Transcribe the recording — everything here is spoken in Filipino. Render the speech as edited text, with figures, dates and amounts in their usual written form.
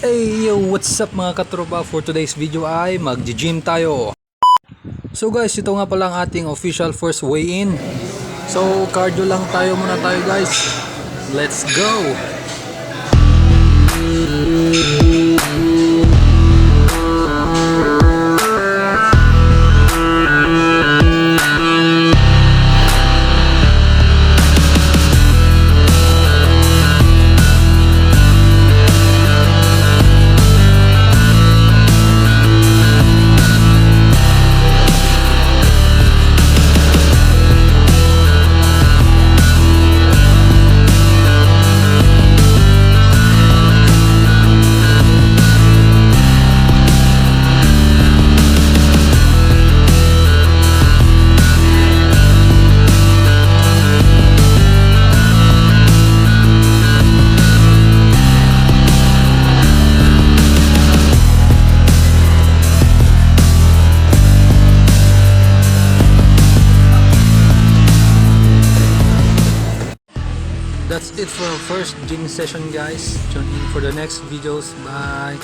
Hey yo, what's up mga katropa? For today's video ay mag-gym tayo. So guys, ito nga pala ang ating official first weigh-in. So cardio lang muna tayo guys. Let's go! That's it for our first gym session guys. Tune in for the next videos. Bye!